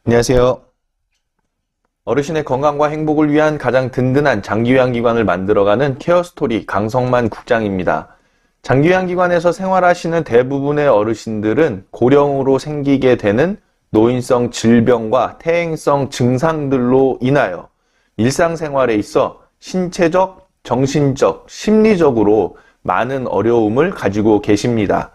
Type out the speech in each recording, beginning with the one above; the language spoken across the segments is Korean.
안녕하세요. 어르신의 건강과 행복을 위한 가장 든든한 장기요양기관을 만들어가는 케어스토리 강성만 국장입니다. 장기요양기관에서 생활하시는 대부분의 어르신들은 고령으로 생기게 되는 노인성 질병과 퇴행성 증상들로 인하여 일상생활에 있어 신체적, 정신적, 심리적으로 많은 어려움을 가지고 계십니다.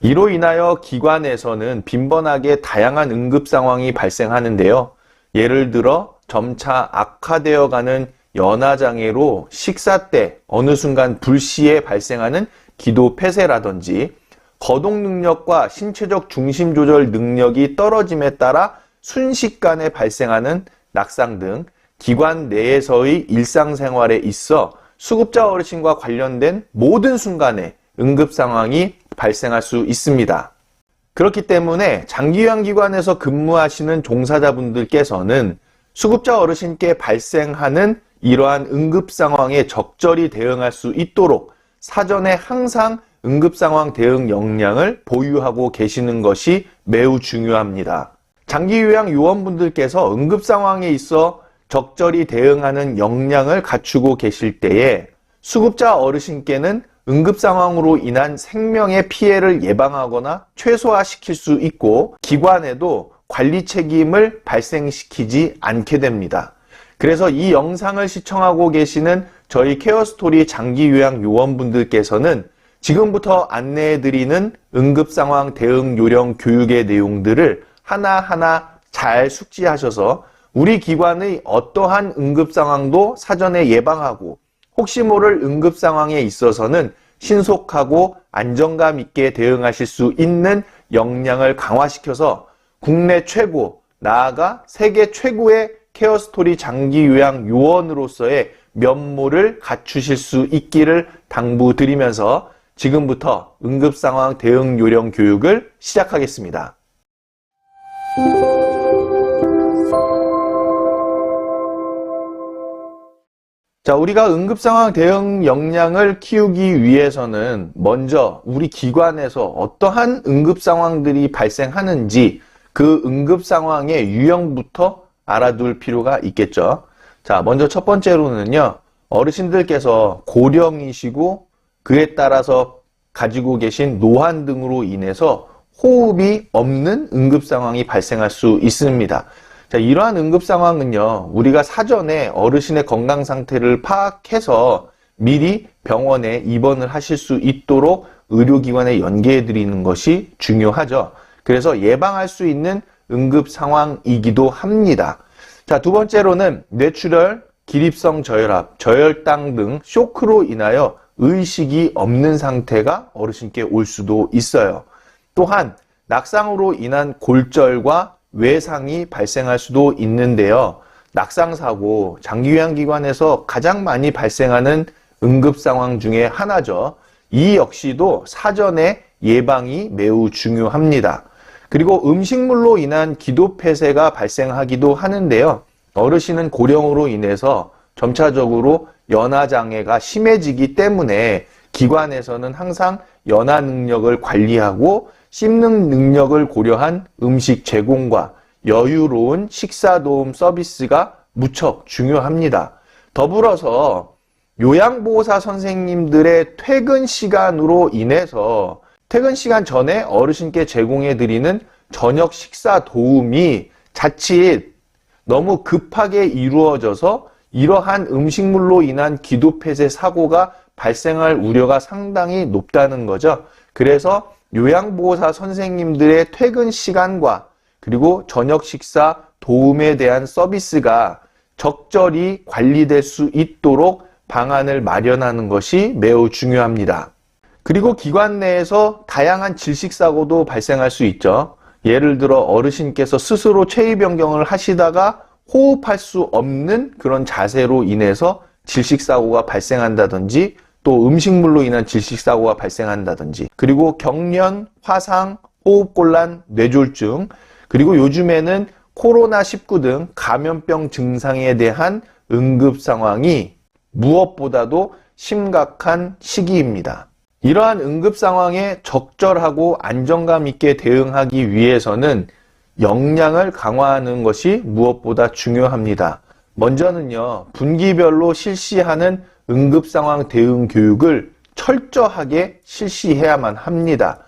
이로 인하여 기관에서는 빈번하게 다양한 응급 상황이 발생하는데요. 예를 들어 점차 악화되어가는 연하장애로 식사 때 어느 순간 불시에 발생하는 기도 폐쇄라든지 거동 능력과 신체적 중심 조절 능력이 떨어짐에 따라 순식간에 발생하는 낙상 등 기관 내에서의 일상생활에 있어 수급자 어르신과 관련된 모든 순간에 응급 상황이 발생할 수 있습니다. 그렇기 때문에 장기요양기관에서 근무하시는 종사자분들께서는 수급자 어르신께 발생하는 이러한 응급 상황에 적절히 대응할 수 있도록 사전에 항상 응급 상황 대응 역량을 보유하고 계시는 것이 매우 중요합니다. 장기요양 요원분들께서 응급 상황에 있어 적절히 대응하는 역량을 갖추고 계실 때에 수급자 어르신께는 응급 상황으로 인한 생명의 피해를 예방하거나 최소화시킬 수 있고 기관에도 관리 책임을 발생시키지 않게 됩니다. 그래서 이 영상을 시청하고 계시는 저희 케어스토리 장기요양 요원분들께서는 지금부터 안내해드리는 응급상황 대응 요령 교육의 내용들을 하나하나 잘 숙지하셔서 우리 기관의 어떠한 응급상황도 사전에 예방하고 혹시 모를 응급 상황에 있어서는 신속하고 안정감 있게 대응하실 수 있는 역량을 강화시켜서 국내 최고, 나아가 세계 최고의 케어스토리 장기요양 요원으로서의 면모를 갖추실 수 있기를 당부드리면서 지금부터 응급상황 대응 요령 교육을 시작하겠습니다. 자, 우리가 응급상황 대응 역량을 키우기 위해서는 먼저 우리 기관에서 어떠한 응급상황들이 발생하는지 그 응급상황의 유형부터 알아둘 필요가 있겠죠. 자, 먼저 첫 번째로는요, 어르신들께서 고령이시고 그에 따라서 가지고 계신 노환 등으로 인해서 호흡이 없는 응급상황이 발생할 수 있습니다. 자, 이러한 응급 상황은요, 우리가 사전에 어르신의 건강 상태를 파악해서 미리 병원에 입원을 하실 수 있도록 의료기관에 연계해 드리는 것이 중요하죠. 그래서 예방할 수 있는 응급 상황이기도 합니다. 자, 두 번째로는 뇌출혈, 기립성 저혈압, 저혈당 등 쇼크로 인하여 의식이 없는 상태가 어르신께 올 수도 있어요. 또한 낙상으로 인한 골절과 외상이 발생할 수도 있는데요. 낙상사고, 장기요양기관에서 가장 많이 발생하는 응급상황 중에 하나죠. 이 역시도 사전에 예방이 매우 중요합니다. 그리고 음식물로 인한 기도폐쇄가 발생하기도 하는데요. 어르신은 고령으로 인해서 점차적으로 연하장애가 심해지기 때문에 기관에서는 항상 연하 능력을 관리하고 씹는 능력을 고려한 음식 제공과 여유로운 식사 도움 서비스가 무척 중요합니다. 더불어서 요양보호사 선생님들의 퇴근 시간으로 인해서 퇴근 시간 전에 어르신께 제공해드리는 저녁 식사 도움이 자칫 너무 급하게 이루어져서 이러한 음식물로 인한 기도폐쇄 사고가 발생할 우려가 상당히 높다는 거죠. 그래서 요양보호사 선생님들의 퇴근 시간과 그리고 저녁 식사 도움에 대한 서비스가 적절히 관리될 수 있도록 방안을 마련하는 것이 매우 중요합니다. 그리고 기관 내에서 다양한 질식사고도 발생할 수 있죠. 예를 들어 어르신께서 스스로 체위 변경을 하시다가 호흡할 수 없는 그런 자세로 인해서 질식사고가 발생한다든지 또 음식물로 인한 질식사고가 발생한다든지 그리고 경련, 화상, 호흡곤란, 뇌졸중 그리고 요즘에는 코로나19 등 감염병 증상에 대한 응급 상황이 무엇보다도 심각한 시기입니다. 이러한 응급 상황에 적절하고 안정감 있게 대응하기 위해서는 역량을 강화하는 것이 무엇보다 중요합니다. 먼저는요, 분기별로 실시하는 응급상황 대응 교육을 철저하게 실시해야만 합니다.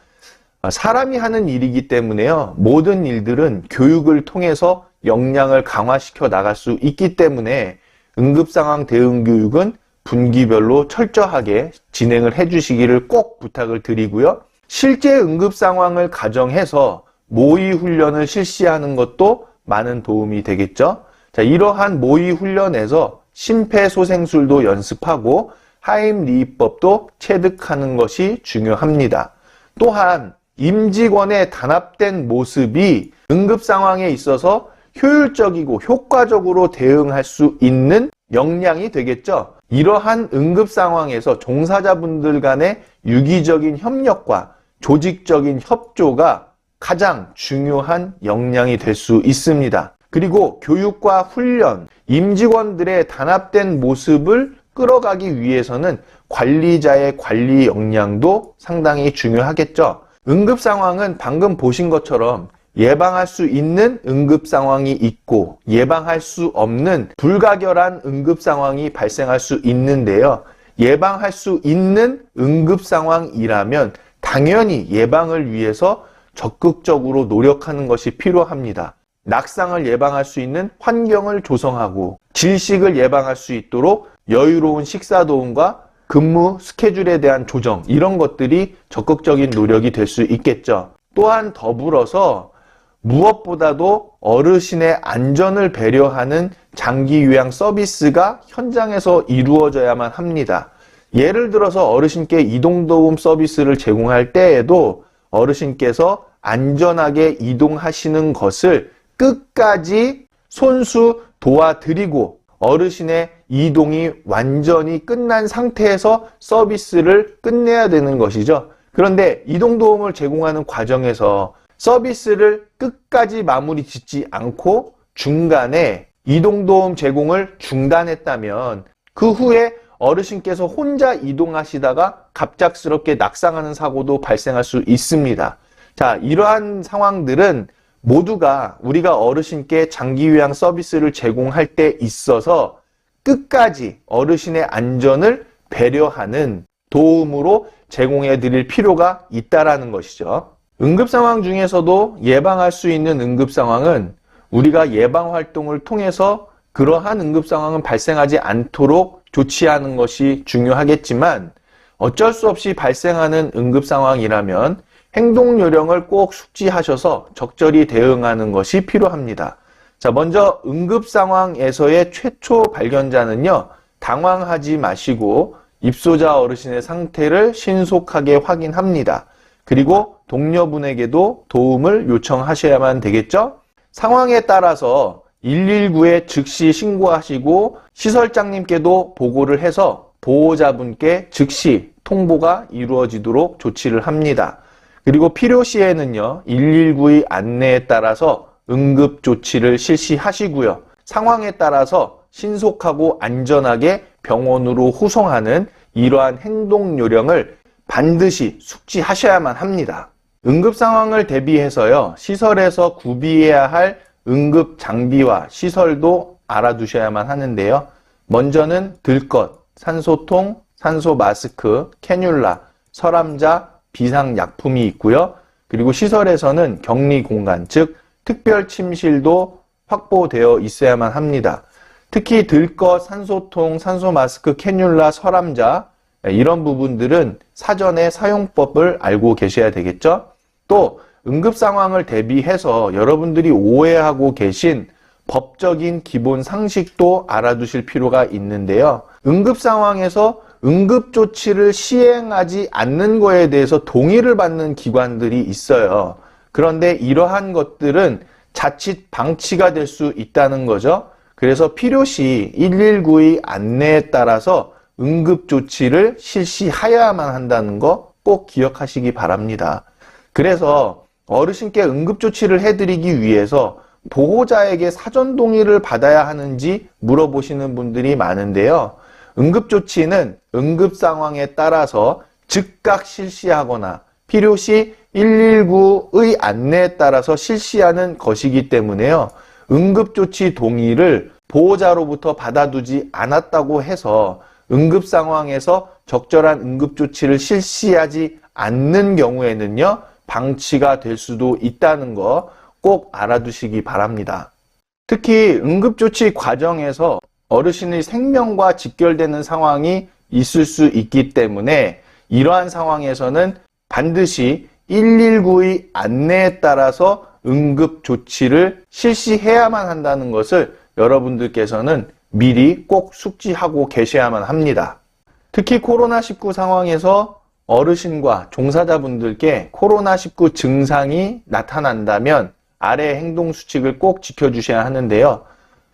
사람이 하는 일이기 때문에요, 모든 일들은 교육을 통해서 역량을 강화시켜 나갈 수 있기 때문에 응급상황 대응 교육은 분기별로 철저하게 진행을 해주시기를 꼭 부탁을 드리고요. 실제 응급상황을 가정해서 모의 훈련을 실시하는 것도 많은 도움이 되겠죠. 자, 이러한 모의 훈련에서 심폐소생술도 연습하고 하임리히법도 체득하는 것이 중요합니다. 또한 임직원의 단합된 모습이 응급상황에 있어서 효율적이고 효과적으로 대응할 수 있는 역량이 되겠죠. 이러한 응급상황에서 종사자분들 간의 유기적인 협력과 조직적인 협조가 가장 중요한 역량이 될 수 있습니다. 그리고 교육과 훈련, 임직원들의 단합된 모습을 끌어가기 위해서는 관리자의 관리 역량도 상당히 중요하겠죠. 응급상황은 방금 보신 것처럼 예방할 수 있는 응급상황이 있고 예방할 수 없는 불가결한 응급상황이 발생할 수 있는데요. 예방할 수 있는 응급상황이라면 당연히 예방을 위해서 적극적으로 노력하는 것이 필요합니다. 낙상을 예방할 수 있는 환경을 조성하고 질식을 예방할 수 있도록 여유로운 식사 도움과 근무 스케줄에 대한 조정, 이런 것들이 적극적인 노력이 될 수 있겠죠. 또한 더불어서 무엇보다도 어르신의 안전을 배려하는 장기 요양 서비스가 현장에서 이루어져야만 합니다. 예를 들어서 어르신께 이동도움 서비스를 제공할 때에도 어르신께서 안전하게 이동하시는 것을 끝까지 손수 도와드리고 어르신의 이동이 완전히 끝난 상태에서 서비스를 끝내야 되는 것이죠. 그런데 이동도움을 제공하는 과정에서 서비스를 끝까지 마무리 짓지 않고 중간에 이동도움 제공을 중단했다면 그 후에 어르신께서 혼자 이동하시다가 갑작스럽게 낙상하는 사고도 발생할 수 있습니다. 자, 이러한 상황들은 모두가 우리가 어르신께 장기요양 서비스를 제공할 때 있어서 끝까지 어르신의 안전을 배려하는 도움으로 제공해 드릴 필요가 있다라는 것이죠. 응급상황 중에서도 예방할 수 있는 응급상황은 우리가 예방활동을 통해서 그러한 응급상황은 발생하지 않도록 조치하는 것이 중요하겠지만 어쩔 수 없이 발생하는 응급상황이라면 행동요령을 꼭 숙지하셔서 적절히 대응하는 것이 필요합니다. 자, 먼저 응급상황에서의 최초 발견자는요, 당황하지 마시고 입소자 어르신의 상태를 신속하게 확인합니다. 그리고 동료분에게도 도움을 요청하셔야만 되겠죠? 상황에 따라서 119에 즉시 신고하시고 시설장님께도 보고를 해서 보호자분께 즉시 통보가 이루어지도록 조치를 합니다. 그리고 필요시에는요, 119의 안내에 따라서 응급조치를 실시하시고요. 상황에 따라서 신속하고 안전하게 병원으로 후송하는 이러한 행동요령을 반드시 숙지하셔야만 합니다. 응급상황을 대비해서요, 시설에서 구비해야 할 응급 장비와 시설도 알아두셔야만 하는데요. 먼저는 들것, 산소통, 산소 마스크, 캐뉼라, 설암자, 비상약품이 있고요. 그리고 시설에서는 격리 공간, 즉 특별 침실도 확보되어 있어야만 합니다. 특히 들것, 산소통, 산소 마스크, 캐뉼라, 설암자, 이런 부분들은 사전에 사용법을 알고 계셔야 되겠죠. 또 응급 상황을 대비해서 여러분들이 오해하고 계신 법적인 기본 상식도 알아두실 필요가 있는데요. 응급 상황에서 응급 조치를 시행하지 않는 거에 대해서 동의를 받는 기관들이 있어요. 그런데 이러한 것들은 자칫 방치가 될 수 있다는 거죠. 그래서 필요시 119의 안내에 따라서 응급 조치를 실시하여야만 한다는 거 꼭 기억하시기 바랍니다. 그래서 어르신께 응급 조치를 해드리기 위해서 보호자에게 사전 동의를 받아야 하는지 물어보시는 분들이 많은데요. 응급 조치는 응급 상황에 따라서 즉각 실시하거나 필요시 119의 안내에 따라서 실시하는 것이기 때문에요. 응급조치 동의를 보호자로부터 받아두지 않았다고 해서 응급 상황에서 적절한 응급조치를 실시하지 않는 경우에는요, 방치가 될 수도 있다는 거 꼭 알아두시기 바랍니다. 특히 응급조치 과정에서 어르신의 생명과 직결되는 상황이 있을 수 있기 때문에 이러한 상황에서는 반드시 119의 안내에 따라서 응급조치를 실시해야만 한다는 것을 여러분들께서는 미리 꼭 숙지하고 계셔야만 합니다. 특히 코로나19 상황에서 어르신과 종사자분들께 코로나19 증상이 나타난다면 아래 행동 수칙을 꼭 지켜주셔야 하는데요.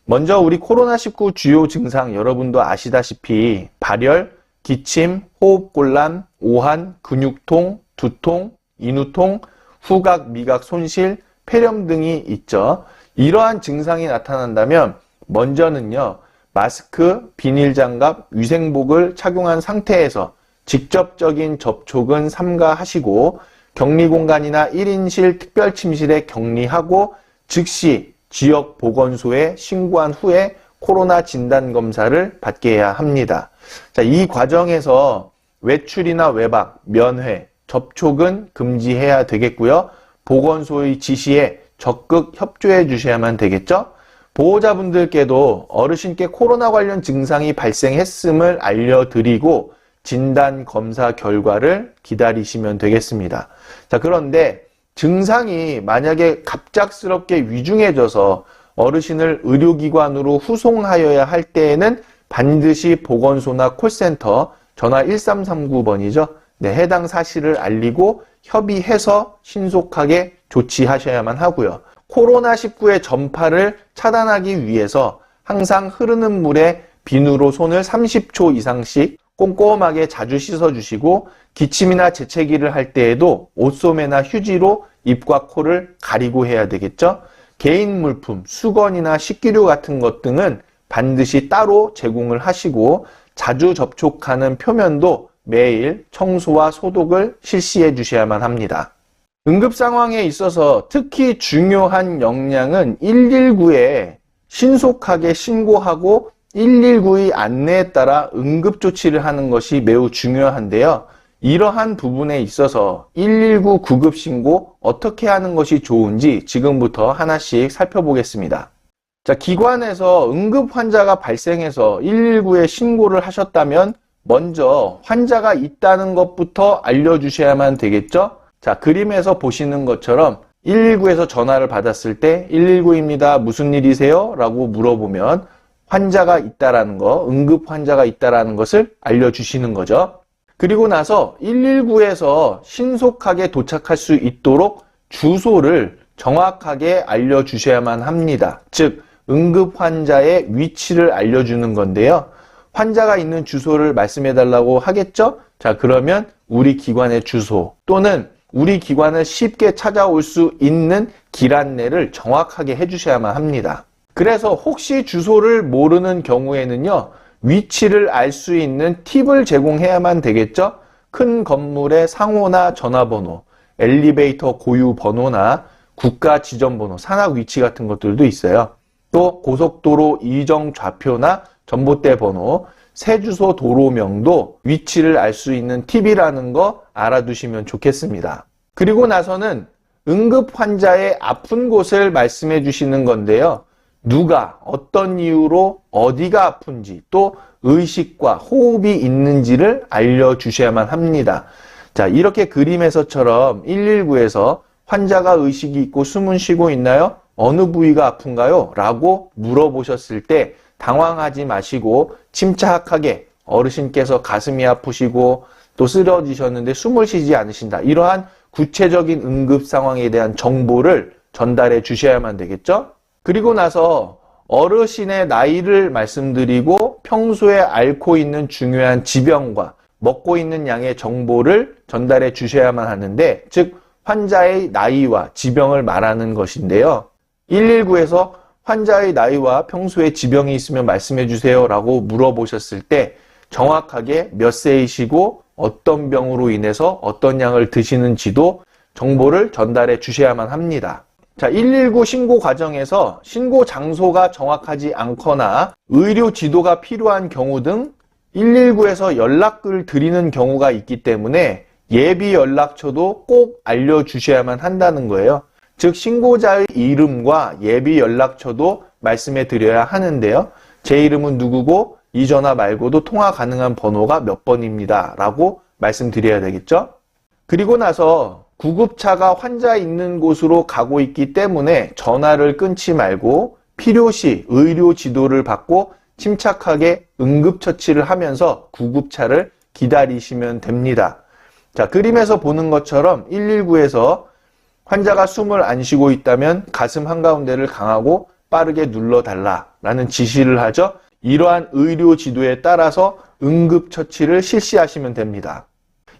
먼저 우리 코로나19 주요 증상 여러분도 아시다시피 발열, 기침, 호흡곤란, 오한, 근육통, 두통, 인후통, 후각, 미각 손실, 폐렴 등이 있죠. 이러한 증상이 나타난다면 먼저는요, 마스크, 비닐장갑, 위생복을 착용한 상태에서 직접적인 접촉은 삼가하시고 격리공간이나 1인실 특별침실에 격리하고 즉시 지역보건소에 신고한 후에 코로나 진단검사를 받게 해야 합니다. 자, 이 과정에서 외출이나 외박, 면회, 접촉은 금지해야 되겠고요. 보건소의 지시에 적극 협조해 주셔야만 되겠죠. 보호자분들께도 어르신께 코로나 관련 증상이 발생했음을 알려드리고 진단 검사 결과를 기다리시면 되겠습니다. 자, 그런데 증상이 만약에 갑작스럽게 위중해져서 어르신을 의료기관으로 후송하여야 할 때에는 반드시 보건소나 콜센터 전화 1339번이죠. 네, 해당 사실을 알리고 협의해서 신속하게 조치하셔야만 하고요. 코로나19의 전파를 차단하기 위해서 항상 흐르는 물에 비누로 손을 30초 이상씩 꼼꼼하게 자주 씻어주시고 기침이나 재채기를 할 때에도 옷소매나 휴지로 입과 코를 가리고 해야 되겠죠. 개인 물품, 수건이나 식기류 같은 것 등은 반드시 따로 제공을 하시고 자주 접촉하는 표면도 매일 청소와 소독을 실시해 주셔야만 합니다. 응급 상황에 있어서 특히 중요한 역량은 119에 신속하게 신고하고 119의 안내에 따라 응급조치를 하는 것이 매우 중요한데요. 이러한 부분에 있어서 119 구급신고 어떻게 하는 것이 좋은지 지금부터 하나씩 살펴보겠습니다. 자, 기관에서 응급 환자가 발생해서 119에 신고를 하셨다면 먼저 환자가 있다는 것부터 알려주셔야만 되겠죠? 자, 그림에서 보시는 것처럼 119에서 전화를 받았을 때 119입니다. 무슨 일이세요? 라고 물어보면 환자가 있다라는 거, 응급 환자가 있다라는 것을 알려주시는 거죠. 그리고 나서 119에서 신속하게 도착할 수 있도록 주소를 정확하게 알려주셔야만 합니다. 즉, 응급 환자의 위치를 알려주는 건데요. 환자가 있는 주소를 말씀해달라고 하겠죠? 자, 그러면 우리 기관의 주소 또는 우리 기관을 쉽게 찾아올 수 있는 길 안내를 정확하게 해주셔야만 합니다. 그래서 혹시 주소를 모르는 경우에는요, 위치를 알 수 있는 팁을 제공해야만 되겠죠? 큰 건물의 상호나 전화번호, 엘리베이터 고유 번호나 국가 지점번호, 산악 위치 같은 것들도 있어요. 또 고속도로 이정 좌표나 전봇대 번호, 세주소 도로명도 위치를 알 수 있는 팁이라는 거 알아두시면 좋겠습니다. 그리고 나서는 응급 환자의 아픈 곳을 말씀해 주시는 건데요. 누가 어떤 이유로 어디가 아픈지 또 의식과 호흡이 있는지를 알려주셔야만 합니다. 자, 이렇게 그림에서처럼 119에서 환자가 의식이 있고 숨은 쉬고 있나요? 어느 부위가 아픈가요? 라고 물어보셨을 때 당황하지 마시고 침착하게 어르신께서 가슴이 아프시고 또 쓰러지셨는데 숨을 쉬지 않으신다. 이러한 구체적인 응급 상황에 대한 정보를 전달해 주셔야만 되겠죠? 그리고 나서 어르신의 나이를 말씀드리고 평소에 앓고 있는 중요한 지병과 먹고 있는 양의 정보를 전달해 주셔야만 하는데, 즉 환자의 나이와 지병을 말하는 것인데요. 119에서 환자의 나이와 평소에 지병이 있으면 말씀해 주세요 라고 물어보셨을 때 정확하게 몇 세이시고 어떤 병으로 인해서 어떤 약을 드시는지도 정보를 전달해 주셔야만 합니다. 자, 119 신고 과정에서 신고 장소가 정확하지 않거나 의료 지도가 필요한 경우 등 119에서 연락을 드리는 경우가 있기 때문에 예비 연락처도 꼭 알려주셔야만 한다는 거예요. 즉 신고자의 이름과 예비 연락처도 말씀해 드려야 하는데요. 제 이름은 누구고 이 전화 말고도 통화 가능한 번호가 몇 번입니다 라고 말씀드려야 되겠죠. 그리고 나서 구급차가 환자 있는 곳으로 가고 있기 때문에 전화를 끊지 말고 필요시 의료 지도를 받고 침착하게 응급처치를 하면서 구급차를 기다리시면 됩니다. 자, 그림에서 보는 것처럼 119에서 환자가 숨을 안 쉬고 있다면 가슴 한가운데를 강하고 빠르게 눌러달라라는 지시를 하죠. 이러한 의료 지도에 따라서 응급처치를 실시하시면 됩니다.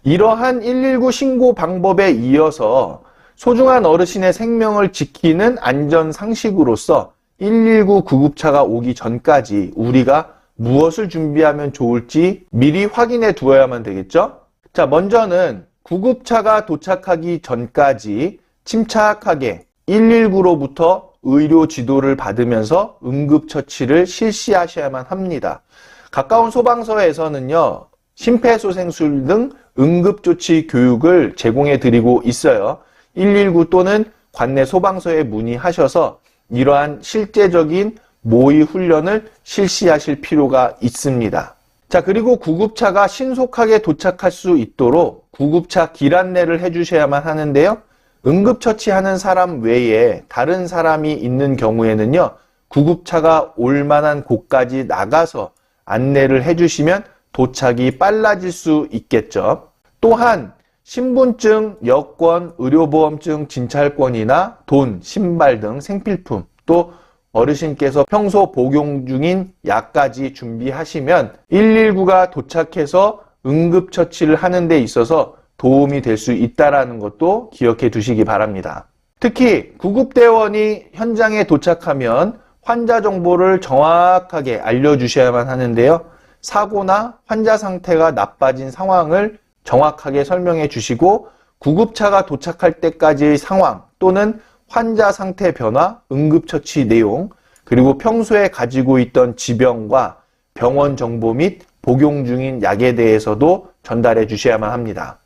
이러한 119 신고 방법에 이어서 소중한 어르신의 생명을 지키는 안전상식으로서 119 구급차가 오기 전까지 우리가 무엇을 준비하면 좋을지 미리 확인해 두어야만 되겠죠? 자, 먼저는 구급차가 도착하기 전까지 침착하게 119로부터 의료 지도를 받으면서 응급처치를 실시하셔야만 합니다. 가까운 소방서에서는요, 심폐소생술 등 응급조치 교육을 제공해 드리고 있어요. 119 또는 관내 소방서에 문의하셔서 이러한 실제적인 모의 훈련을 실시하실 필요가 있습니다. 자, 그리고 구급차가 신속하게 도착할 수 있도록 구급차 길 안내를 해주셔야만 하는데요. 응급처치하는 사람 외에 다른 사람이 있는 경우에는요, 구급차가 올 만한 곳까지 나가서 안내를 해주시면 도착이 빨라질 수 있겠죠. 또한 신분증, 여권, 의료보험증 진찰권이나 돈, 신발 등 생필품, 또 어르신께서 평소 복용 중인 약까지 준비하시면 119가 도착해서 응급처치를 하는 데 있어서 도움이 될 수 있다는 것도 기억해 두시기 바랍니다. 특히 구급대원이 현장에 도착하면 환자 정보를 정확하게 알려주셔야만 하는데요. 사고나 환자 상태가 나빠진 상황을 정확하게 설명해 주시고 구급차가 도착할 때까지의 상황 또는 환자 상태 변화, 응급처치 내용, 그리고 평소에 가지고 있던 지병과 병원 정보 및 복용 중인 약에 대해서도 전달해 주셔야만 합니다.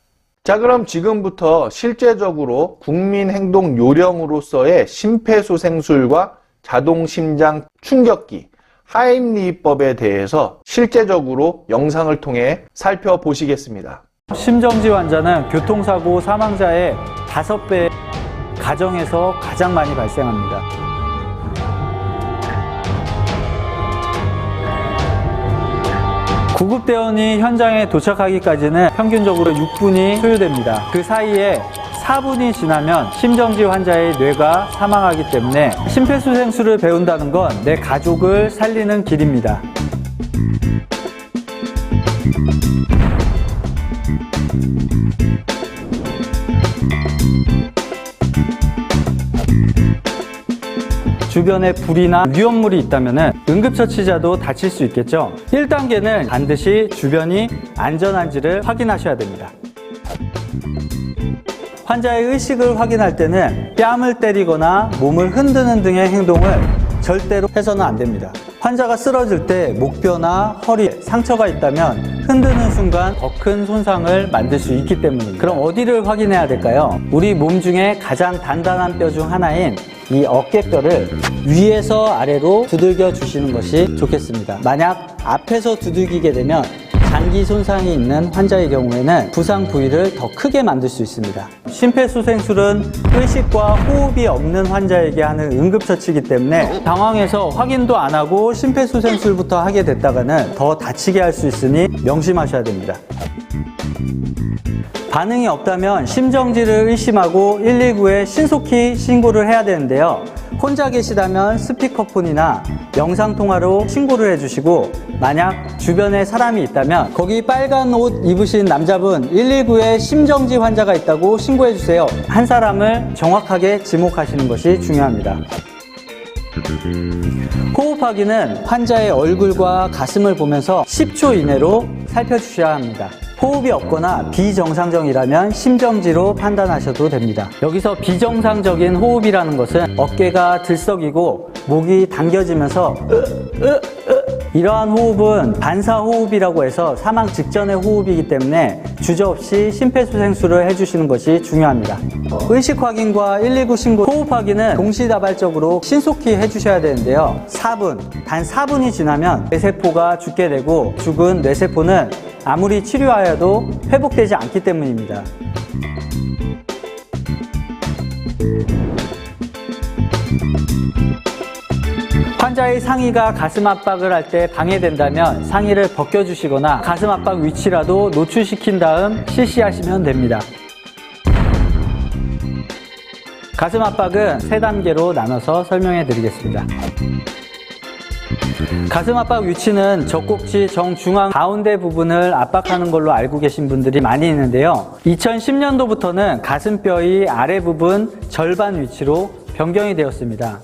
자, 그럼 지금부터 실제적으로 국민행동 요령으로서의 심폐소생술과 자동심장 충격기, 하임리히법에 대해서 실제적으로 영상을 통해 살펴보시겠습니다. 심정지 환자는 교통사고 사망자의 5배 가정에서 가장 많이 발생합니다. 구급대원이 현장에 도착하기까지는 평균적으로 6분이 소요됩니다. 그 사이에 4분이 지나면 심정지 환자의 뇌가 사망하기 때문에 심폐소생술을 배운다는 건 내 가족을 살리는 길입니다. 주변에 불이나 위험물이 있다면 응급처치자도 다칠 수 있겠죠. 1단계는 반드시 주변이 안전한지를 확인하셔야 됩니다. 환자의 의식을 확인할 때는 뺨을 때리거나 몸을 흔드는 등의 행동을 절대로 해서는 안 됩니다. 환자가 쓰러질 때 목뼈나 허리에 상처가 있다면 흔드는 순간 더 큰 손상을 만들 수 있기 때문입니다. 그럼 어디를 확인해야 될까요? 우리 몸 중에 가장 단단한 뼈 중 하나인 이 어깨뼈를 위에서 아래로 두들겨 주시는 것이 좋겠습니다. 만약 앞에서 두들기게 되면 장기 손상이 있는 환자의 경우에는 부상 부위를 더 크게 만들 수 있습니다. 심폐소생술은 의식과 호흡이 없는 환자에게 하는 응급처치이기 때문에 당황해서 확인도 안 하고 심폐소생술부터 하게 됐다가는 더 다치게 할 수 있으니 명심하셔야 됩니다. 반응이 없다면 심정지를 의심하고 119에 신속히 신고를 해야 되는데요. 혼자 계시다면 스피커폰이나 영상통화로 신고를 해주시고, 만약 주변에 사람이 있다면 거기 빨간 옷 입으신 남자분 119에 심정지 환자가 있다고 신고해주세요. 한 사람을 정확하게 지목하시는 것이 중요합니다. 호흡하기는 환자의 얼굴과 가슴을 보면서 10초 이내로 살펴주셔야 합니다. 호흡이 없거나 비정상적이라면 심정지로 판단하셔도 됩니다. 여기서 비정상적인 호흡이라는 것은 어깨가 들썩이고 목이 당겨지면서 이러한 호흡은 반사호흡이라고 해서 사망 직전의 호흡이기 때문에 주저없이 심폐소생술을 해주시는 것이 중요합니다. 의식 확인과 119 신고, 호흡 확인은 동시다발적으로 신속히 해주셔야 되는데요. 4분, 단 4분이 지나면 뇌세포가 죽게 되고 죽은 뇌세포는 아무리 치료하여도 회복되지 않기 때문입니다. 환자의 상의가 가슴 압박을 할 때 방해된다면 상의를 벗겨주시거나 가슴 압박 위치라도 노출시킨 다음 실시하시면 됩니다. 가슴 압박은 3단계로 나눠서 설명해 드리겠습니다. 가슴 압박 위치는 젖꼭지 정중앙 가운데 부분을 압박하는 걸로 알고 계신 분들이 많이 있는데요. 2010년도부터는 가슴뼈의 아래 부분 절반 위치로 변경이 되었습니다.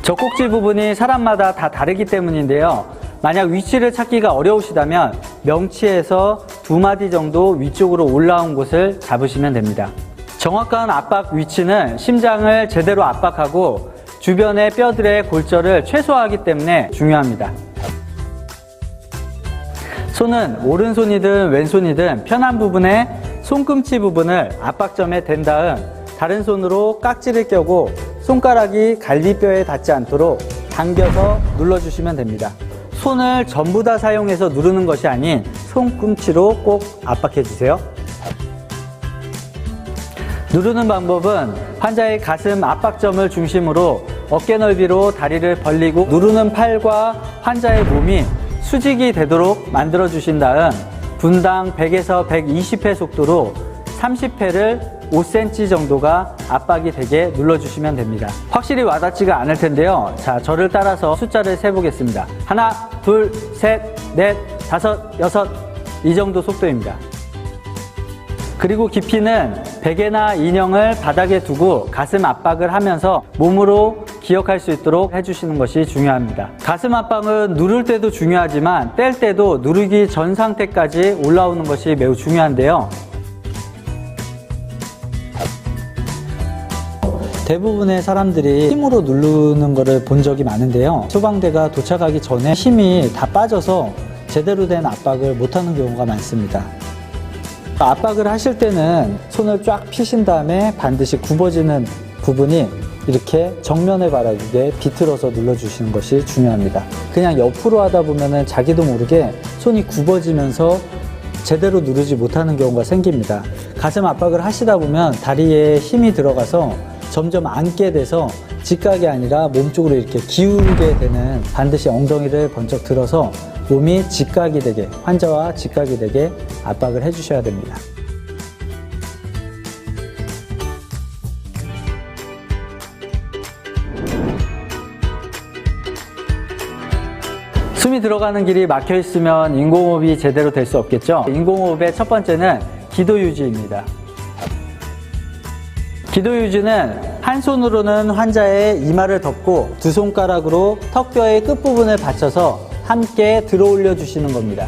젖꼭지 부분이 사람마다 다 다르기 때문인데요. 만약 위치를 찾기가 어려우시다면 명치에서 2마디 정도 위쪽으로 올라온 곳을 잡으시면 됩니다. 정확한 압박 위치는 심장을 제대로 압박하고 주변의 뼈들의 골절을 최소화하기 때문에 중요합니다. 손은 오른손이든 왼손이든 편한 부분에 손꿈치 부분을 압박점에 댄 다음 다른 손으로 깍지를 껴고 손가락이 갈비뼈에 닿지 않도록 당겨서 눌러주시면 됩니다. 손을 전부 다 사용해서 누르는 것이 아닌 손꿈치로 꼭 압박해주세요. 누르는 방법은 환자의 가슴 압박점을 중심으로 어깨 넓이로 다리를 벌리고 누르는 팔과 환자의 몸이 수직이 되도록 만들어 주신 다음 분당 100에서 120회 속도로 30회를 5cm 정도가 압박이 되게 눌러주시면 됩니다. 확실히 와닿지가 않을 텐데요. 자, 저를 따라서 숫자를 세보겠습니다. 하나, 둘, 셋, 넷, 다섯, 여섯, 이 정도 속도입니다. 그리고 깊이는 베개나 인형을 바닥에 두고 가슴 압박을 하면서 몸으로 기억할 수 있도록 해주시는 것이 중요합니다. 가슴 압박은 누를 때도 중요하지만 뗄 때도 누르기 전 상태까지 올라오는 것이 매우 중요한데요. 대부분의 사람들이 힘으로 누르는 것을 본 적이 많은데요. 소방대가 도착하기 전에 힘이 다 빠져서 제대로 된 압박을 못하는 경우가 많습니다. 압박을 하실 때는 손을 쫙 펴신 다음에 반드시 굽어지는 부분이 이렇게 정면에 바라보게 비틀어서 눌러주시는 것이 중요합니다. 그냥 옆으로 하다 보면 자기도 모르게 손이 굽어지면서 제대로 누르지 못하는 경우가 생깁니다. 가슴 압박을 하시다 보면 다리에 힘이 들어가서 점점 앉게 돼서 직각이 아니라 몸쪽으로 이렇게 기울게 되는, 반드시 엉덩이를 번쩍 들어서 몸이 직각이 되게, 환자와 직각이 되게 압박을 해주셔야 됩니다. 숨이 들어가는 길이 막혀 있으면 인공호흡이 제대로 될 수 없겠죠. 인공호흡의 첫 번째는 기도 유지입니다. 기도 유지는 한 손으로는 환자의 이마를 덮고 두 손가락으로 턱뼈의 끝부분을 받쳐서 함께 들어 올려 주시는 겁니다.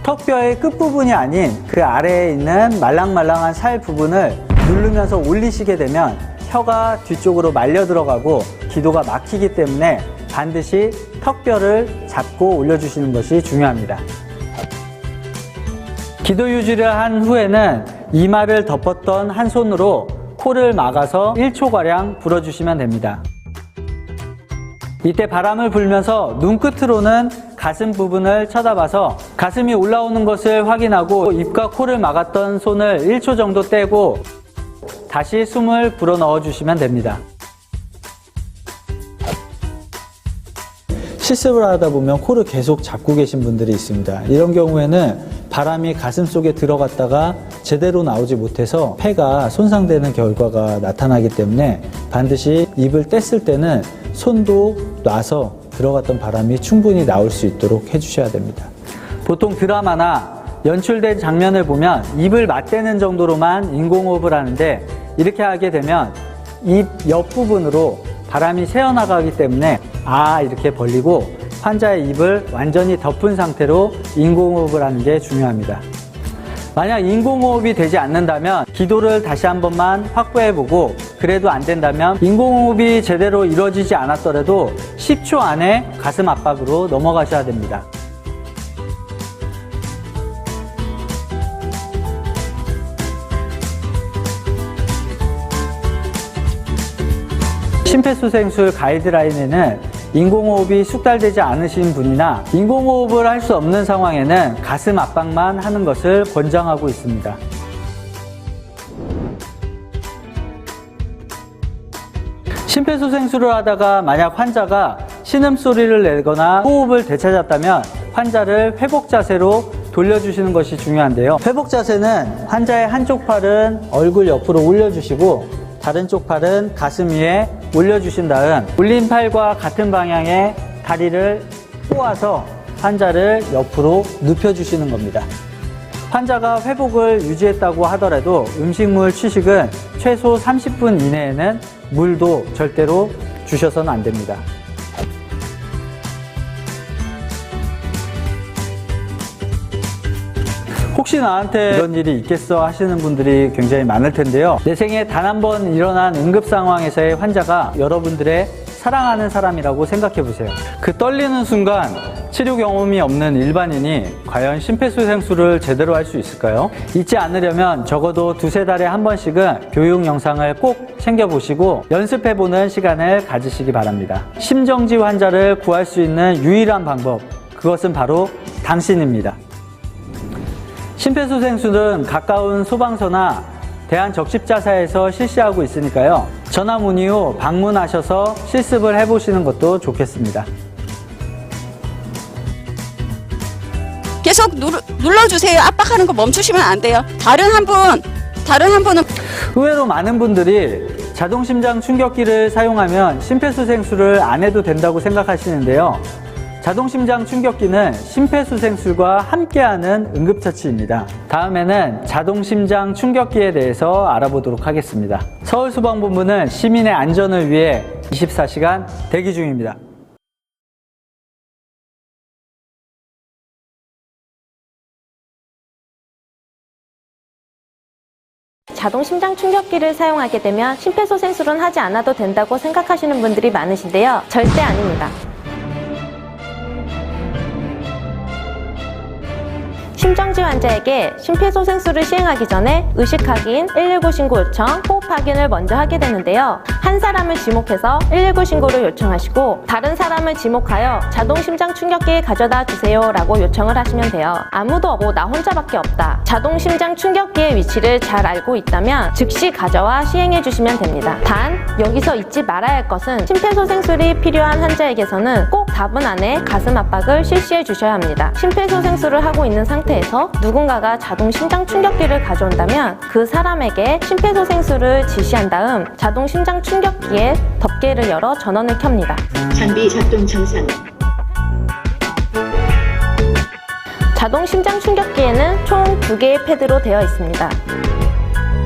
턱뼈의 끝부분이 아닌 그 아래에 있는 말랑말랑한 살 부분을 누르면서 올리시게 되면 혀가 뒤쪽으로 말려 들어가고 기도가 막히기 때문에 반드시 턱뼈를 잡고 올려주시는 것이 중요합니다. 기도 유지를 한 후에는 이마를 덮었던 한 손으로 코를 막아서 1초가량 불어주시면 됩니다. 이때 바람을 불면서 눈끝으로는 가슴 부분을 쳐다봐서 가슴이 올라오는 것을 확인하고 입과 코를 막았던 손을 1초 정도 떼고 다시 숨을 불어 넣어주시면 됩니다. 실습을 하다 보면 코를 계속 잡고 계신 분들이 있습니다. 이런 경우에는 바람이 가슴 속에 들어갔다가 제대로 나오지 못해서 폐가 손상되는 결과가 나타나기 때문에 반드시 입을 뗐을 때는 손도 놔서 들어갔던 바람이 충분히 나올 수 있도록 해주셔야 됩니다. 보통 드라마나 연출된 장면을 보면 입을 맞대는 정도로만 인공호흡을 하는데 이렇게 하게 되면 입 옆부분으로 바람이 새어나가기 때문에 이렇게 벌리고 환자의 입을 완전히 덮은 상태로 인공호흡을 하는 게 중요합니다. 만약 인공호흡이 되지 않는다면 기도를 다시 한 번만 확보해보고 그래도 안 된다면 인공호흡이 제대로 이루어지지 않았더라도 10초 안에 가슴 압박으로 넘어가셔야 됩니다. 심폐소생술 가이드라인에는 인공호흡이 숙달되지 않으신 분이나 인공호흡을 할 수 없는 상황에는 가슴 압박만 하는 것을 권장하고 있습니다. 심폐소생술을 하다가 만약 환자가 신음소리를 내거나 호흡을 되찾았다면 환자를 회복 자세로 돌려주시는 것이 중요한데요. 회복 자세는 환자의 한쪽 팔은 얼굴 옆으로 올려주시고 다른 쪽 팔은 가슴 위에 올려주신 다음 올린 팔과 같은 방향의 다리를 꼬아서 환자를 옆으로 눕혀주시는 겁니다. 환자가 회복을 유지했다고 하더라도 음식물 취식은 최소 30분 이내에는 물도 절대로 주셔서는 안 됩니다. 혹시 나한테 이런 일이 있겠어 하시는 분들이 굉장히 많을 텐데요. 내 생에 단 한 번 일어난 응급 상황에서의 환자가 여러분들의 사랑하는 사람이라고 생각해 보세요. 그 떨리는 순간 치료 경험이 없는 일반인이 과연 심폐소생술을 제대로 할 수 있을까요? 잊지 않으려면 적어도 두세 달에 한 번씩은 교육 영상을 꼭 챙겨보시고 연습해보는 시간을 가지시기 바랍니다. 심정지 환자를 구할 수 있는 유일한 방법, 그것은 바로 당신입니다. 심폐소생술은 가까운 소방서나 대한적십자사에서 실시하고 있으니까요. 전화 문의 후 방문하셔서 실습을 해보시는 것도 좋겠습니다. 계속 눌러주세요. 압박하는 거 멈추시면 안 돼요. 다른 한 분은 의외로 많은 분들이 자동심장 충격기를 사용하면 심폐소생술을 안 해도 된다고 생각하시는데요. 자동심장 충격기는 심폐소생술과 함께하는 응급처치입니다. 다음에는 자동심장 충격기에 대해서 알아보도록 하겠습니다. 서울소방본부는 시민의 안전을 위해 24시간 대기 중입니다. 자동심장 충격기를 사용하게 되면 심폐소생술은 하지 않아도 된다고 생각하시는 분들이 많으신데요. 절대 아닙니다. 심정지 환자에게 심폐소생술을 시행하기 전에 의식 확인, 119 신고 요청, 호흡 확인을 먼저 하게 되는데요. 한 사람을 지목해서 119 신고를 요청하시고 다른 사람을 지목하여 자동심장 충격기 가져다 주세요 라고 요청을 하시면 돼요. 아무도 없고 나 혼자밖에 없다. 자동심장 충격기의 위치를 잘 알고 있다면 즉시 가져와 시행해 주시면 됩니다. 단 여기서 잊지 말아야 할 것은 심폐소생술이 필요한 환자에게서는 꼭 4분 안에 가슴 압박을 실시해 주셔야 합니다. 심폐소생술을 하고 있는 상태에서 누군가가 자동심장 충격기를 가져온다면 그 사람에게 심폐소생술을 지시한 다음 자동심장 충격기에 덮개를 열어 전원을 켭니다. 장비 작동 정상. 자동심장 충격기에는 총 2개의 패드로 되어 있습니다.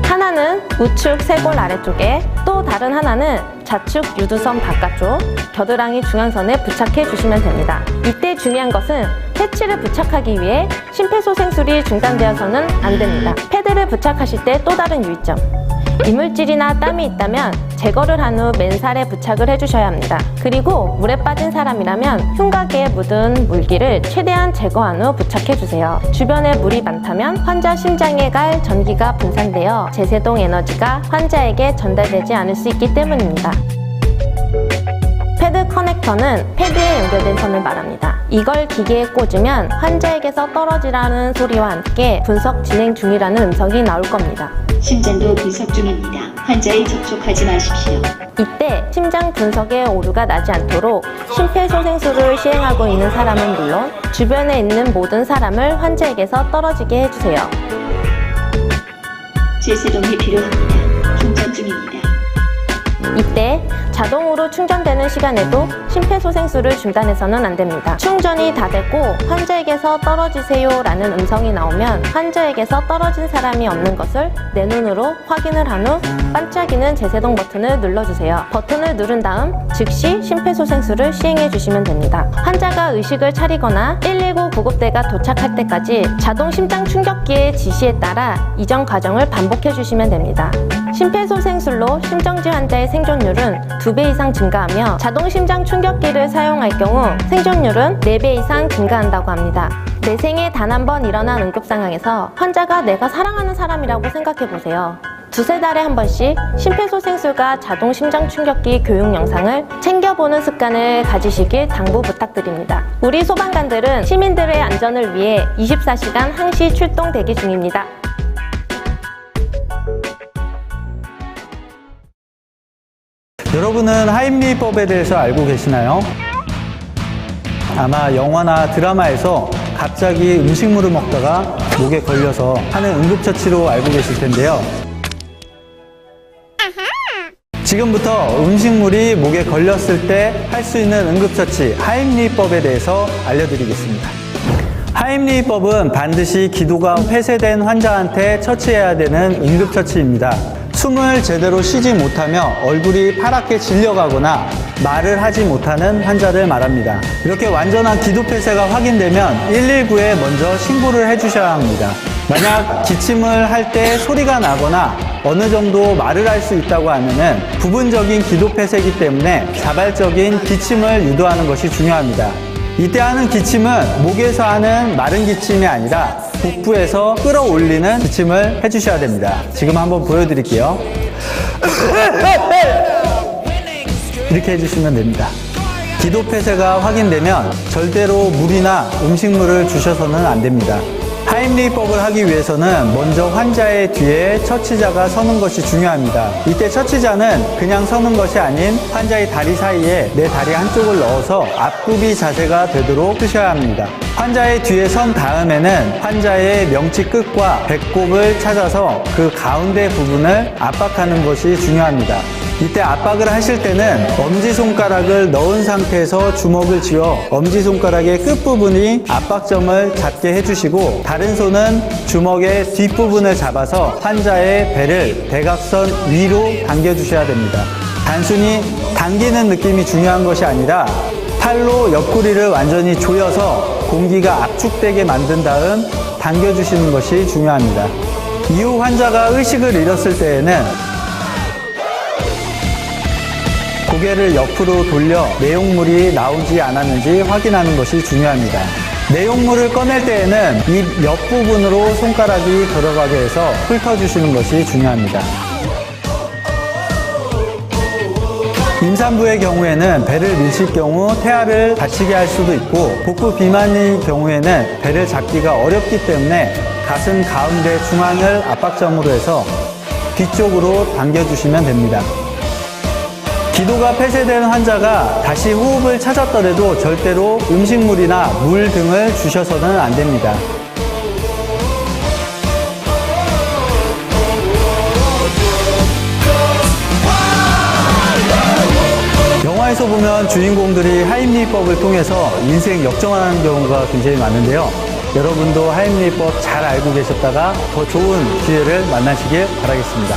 하나는 우측 쇄골 아래쪽에, 또 다른 하나는 좌측 유두선 바깥쪽, 겨드랑이 중앙선에 부착해 주시면 됩니다. 이때 중요한 것은 패치를 부착하기 위해 심폐소생술이 중단되어서는 안 됩니다. 패드를 부착하실 때 또 다른 유의점, 이물질이나 땀이 있다면 제거를 한 후 맨살에 부착을 해주셔야 합니다. 그리고 물에 빠진 사람이라면 흉곽에 묻은 물기를 최대한 제거한 후 부착해주세요. 주변에 물이 많다면 환자 심장에 갈 전기가 분산되어 제세동 에너지가 환자에게 전달되지 않을 수 있기 때문입니다. 패드 커넥터는 패드에 연결된 선을 말합니다. 이걸 기계에 꽂으면 환자에게서 떨어지라는 소리와 함께 분석 진행 중이라는 음성이 나올 겁니다. 심장도 분석 중입니다. 환자에 접촉하지 마십시오. 이때 심장 분석에 오류가 나지 않도록 심폐소생술을 시행하고 있는 사람은 물론 주변에 있는 모든 사람을 환자에게서 떨어지게 해주세요. 제세동이 필요합니다. 충전 중입니다. 이때 자동으로 충전되는 시간에도 심폐소생술을 중단해서는 안 됩니다. 충전이 다 됐고 환자에게서 떨어지세요 라는 음성이 나오면 환자에게서 떨어진 사람이 없는 것을 내 눈으로 확인을 한 후 반짝이는 제세동 버튼을 눌러주세요. 버튼을 누른 다음 즉시 심폐소생술을 시행해 주시면 됩니다. 환자가 의식을 차리거나 119 구급대가 도착할 때까지 자동 심장 충격기의 지시에 따라 이전 과정을 반복해 주시면 됩니다. 심폐소생술로 심정지 환자의 생존율은 2배 이상 증가하며 자동 심장 충격기를 사용할 경우 생존율은 4배 이상 증가한다고 합니다. 내 생에 단 한 번 일어난 응급 상황에서 환자가 내가 사랑하는 사람이라고 생각해 보세요. 2-3달에 한 번씩 심폐소생술과 자동 심장 충격기 교육 영상을 챙겨보는 습관을 가지시길 당부 부탁드립니다. 우리 소방관들은 시민들의 안전을 위해 24시간 항시 출동 대기 중입니다. 여러분은 하임리법에 대해서 알고 계시나요? 아마 영화나 드라마에서 갑자기 음식물을 먹다가 목에 걸려서 하는 응급처치로 알고 계실 텐데요. 지금부터 음식물이 목에 걸렸을 때 할 수 있는 응급처치 하임리법에 대해서 알려드리겠습니다. 하임리법은 반드시 기도가 폐쇄된 환자한테 처치해야 되는 응급처치입니다. 숨을 제대로 쉬지 못하며 얼굴이 파랗게 질려가거나 말을 하지 못하는 환자를 말합니다. 이렇게 완전한 기도 폐쇄가 확인되면 119에 먼저 신고를 해주셔야 합니다. 만약 기침을 할 때 소리가 나거나 어느 정도 말을 할 수 있다고 하면은 부분적인 기도 폐쇄이기 때문에 자발적인 기침을 유도하는 것이 중요합니다. 이때 하는 기침은 목에서 하는 마른 기침이 아니라 복부에서 끌어올리는 기침을 해주셔야 됩니다. 지금 한번 보여드릴게요. 이렇게 해주시면 됩니다. 기도 폐쇄가 확인되면 절대로 물이나 음식물을 주셔서는 안 됩니다. 하임리법을 하기 위해서는 먼저 환자의 뒤에 처치자가 서는 것이 중요합니다. 이때 처치자는 그냥 서는 것이 아닌 환자의 다리 사이에 내 다리 한쪽을 넣어서 앞굽이 자세가 되도록 쓰셔야 합니다. 환자의 뒤에 선 다음에는 환자의 명치 끝과 배꼽을 찾아서 그 가운데 부분을 압박하는 것이 중요합니다. 이때 압박을 하실 때는 엄지손가락을 넣은 상태에서 주먹을 쥐어 엄지손가락의 끝부분이 압박점을 잡게 해주시고 다른 손은 주먹의 뒷부분을 잡아서 환자의 배를 대각선 위로 당겨주셔야 됩니다. 단순히 당기는 느낌이 중요한 것이 아니라 팔로 옆구리를 완전히 조여서 공기가 압축되게 만든 다음 당겨주시는 것이 중요합니다. 이후 환자가 의식을 잃었을 때에는 고개를 옆으로 돌려 내용물이 나오지 않았는지 확인하는 것이 중요합니다. 내용물을 꺼낼 때에는 입 옆부분으로 손가락이 들어가게 해서 훑어주시는 것이 중요합니다. 임산부의 경우에는 배를 밀칠 경우 태아를 다치게 할 수도 있고 복부 비만의 경우에는 배를 잡기가 어렵기 때문에 가슴 가운데 중앙을 압박점으로 해서 뒤쪽으로 당겨주시면 됩니다. 기도가 폐쇄된 환자가 다시 호흡을 찾았더라도 절대로 음식물이나 물 등을 주셔서는 안 됩니다. 영화에서 보면 주인공들이 하임리법을 통해서 인생 역전하는 경우가 굉장히 많은데요. 여러분도 하임리법 잘 알고 계셨다가 더 좋은 기회를 만나시길 바라겠습니다.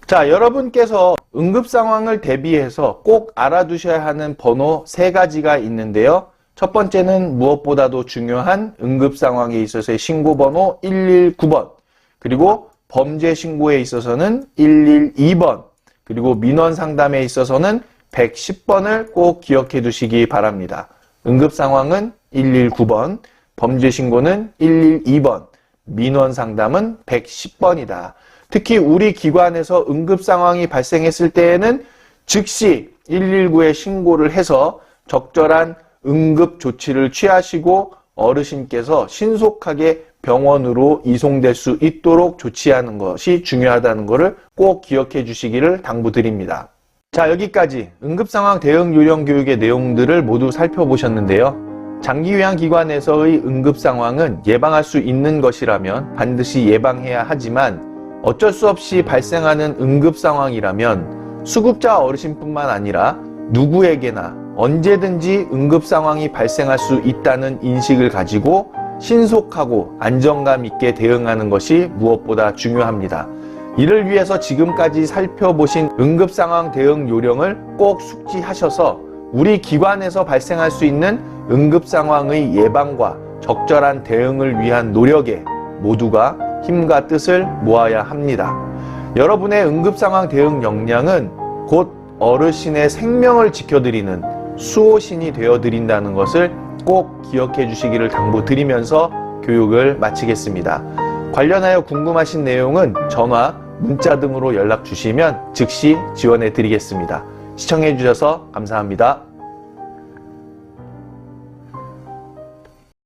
자, 여러분께서 응급 상황을 대비해서 꼭 알아두셔야 하는 번호 3가지가 있는데요. 첫 번째는 무엇보다도 중요한 응급 상황에 있어서의 신고 번호 119번, 그리고 범죄 신고에 있어서는 112번, 그리고 민원 상담에 있어서는 110번을 꼭 기억해 두시기 바랍니다. 응급 상황은 119번, 범죄 신고는 112번, 민원 상담은 110번이다. 특히 우리 기관에서 응급 상황이 발생했을 때에는 즉시 119에 신고를 해서 적절한 응급 조치를 취하시고 어르신께서 신속하게 병원으로 이송될 수 있도록 조치하는 것이 중요하다는 것을 꼭 기억해 주시기를 당부드립니다. 자, 여기까지 응급상황 대응 요령 교육의 내용들을 모두 살펴보셨는데요. 장기요양기관에서의 응급 상황은 예방할 수 있는 것이라면 반드시 예방해야 하지만 어쩔 수 없이 발생하는 응급 상황이라면 수급자 어르신뿐만 아니라 누구에게나 언제든지 응급 상황이 발생할 수 있다는 인식을 가지고 신속하고 안정감 있게 대응하는 것이 무엇보다 중요합니다. 이를 위해서 지금까지 살펴보신 응급 상황 대응 요령을 꼭 숙지하셔서 우리 기관에서 발생할 수 있는 응급 상황의 예방과 적절한 대응을 위한 노력에 모두가 힘과 뜻을 모아야 합니다. 여러분의 응급 상황 대응 역량은 곧 어르신의 생명을 지켜드리는 수호신이 되어드린다는 것을 꼭 기억해 주시기를 당부드리면서 교육을 마치겠습니다. 관련하여 궁금하신 내용은 전화, 문자 등으로 연락 주시면 즉시 지원해 드리겠습니다. 시청해 주셔서 감사합니다.